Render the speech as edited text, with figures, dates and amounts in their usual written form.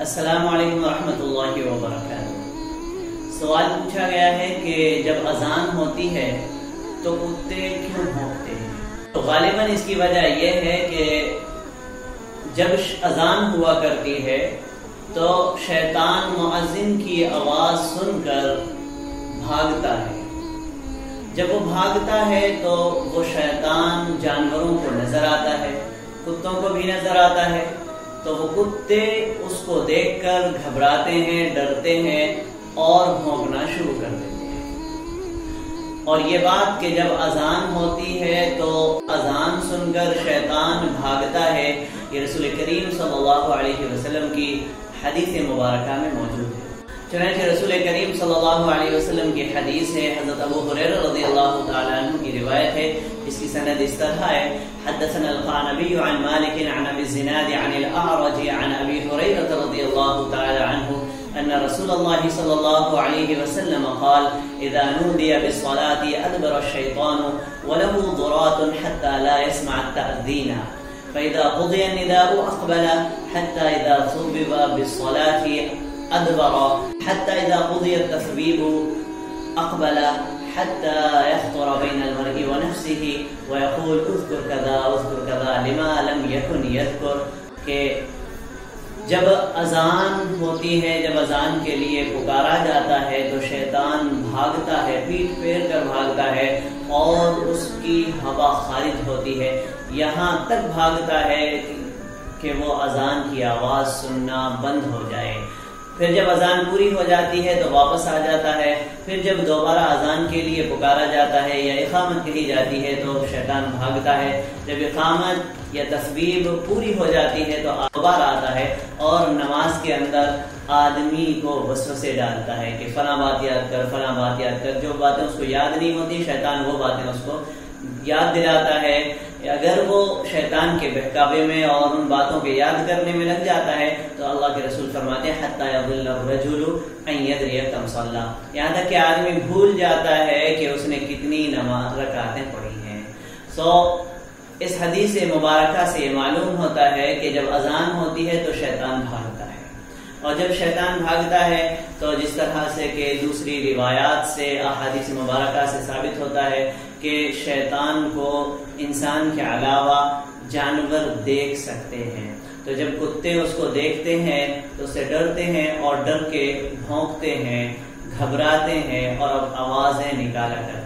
السلام علیکم ورحمۃ اللہ وبرکاتہ۔ سوال پوچھا گیا ہے کہ جب اذان ہوتی ہے تو کتے کیوں بھونکتے ہیں؟ تو غالباً اس کی وجہ یہ ہے کہ جب اذان ہوا کرتی ہے تو شیطان مؤذن کی آواز سن کر بھاگتا ہے۔ جب وہ بھاگتا ہے تو وہ شیطان جانوروں کو نظر آتا ہے، کتوں کو بھی نظر آتا ہے، تو وہ کتے اس کو دیکھ کر گھبراتے ہیں، ڈرتے ہیں اور بھونکنا شروع کر دیتے ہیں۔ اور یہ بات کہ جب اذان ہوتی ہے تو اذان سن کر شیطان بھاگتا ہے، یہ رسول کریم صلی اللہ علیہ وسلم کی حدیث مبارکہ میں موجود ہے۔ چنانچہ رسول کریم صلی اللہ علیہ وسلم کی حدیث ہے، حضرت ابو ہریرہ رضی اللہ تعالی عنہ کی روایت ہے، اس کی سند اس طرح ہے: حدثنا القعنبی عن مالک عن ابی الزناد عن الاعرج عن ابی ہریرہ رضی اللہ تعالی عنہ ان رسول اللہ صلی اللہ علیہ وسلم قال: اذا نودی بالصلاة ادبر الشیطان وله ضرات حتى لا يسمع التأذین فإذا قضي النداء أقبل حتى إذا ثوب بالصلاة أدبر حتى إذا قضي التثويب أقبل حتى يخطر بين المرء ونفسه ويقول اذكر كذا اذكر كذا لما لم يكن يذكر۔ کہ جب اذان ہوتی ہے، جب اذان کے لیے پکارا جاتا ہے تو شیطان بھاگتا ہے، پیٹ پھیر کر بھاگتا ہے اور اس کی ہوا خارج ہوتی ہے، یہاں تک بھاگتا ہے کہ وہ اذان کی آواز سننا بند ہو جائے۔ پھر جب اذان پوری ہو جاتی ہے تو واپس آ جاتا ہے، پھر جب دوبارہ اذان کے لیے پکارا جاتا ہے یا اقامت کہی جاتی ہے تو شیطان بھاگتا ہے، جب اقامت یا تسبیح پوری ہو جاتی ہے تو دوبارہ آتا ہے اور نماز کے اندر آدمی کو وسوسے ڈالتا ہے کہ فلاں بات یاد کر، فلاں بات یاد کر۔ جو باتیں اس کو یاد نہیں ہوتی شیطان وہ باتیں اس کو یاد دلاتا ہے۔ اگر وہ شیطان کے بہکاوے میں اور ان باتوں کے یاد کرنے میں لگ جاتا ہے تو اللہ کے رسول فرماتے ہیں حتی یضل الرجل ان یدری کم صلی، یہاں تک کہ آدمی بھول جاتا ہے کہ اس نے کتنی نماز رکعتیں پڑھی ہیں۔ اس حدیث مبارکہ سے یہ معلوم ہوتا ہے کہ جب اذان ہوتی ہے تو شیطان بھاگتا ہے، اور جب شیطان بھاگتا ہے تو جس طرح سے کہ دوسری روایات سے، احادیث مبارکہ سے ثابت ہوتا ہے کہ شیطان کو انسان کے علاوہ جانور دیکھ سکتے ہیں، تو جب کتے اس کو دیکھتے ہیں تو اسے ڈرتے ہیں اور ڈر کے بھونکتے ہیں، گھبراتے ہیں اور اب آوازیں نکالا کرتے ہیں۔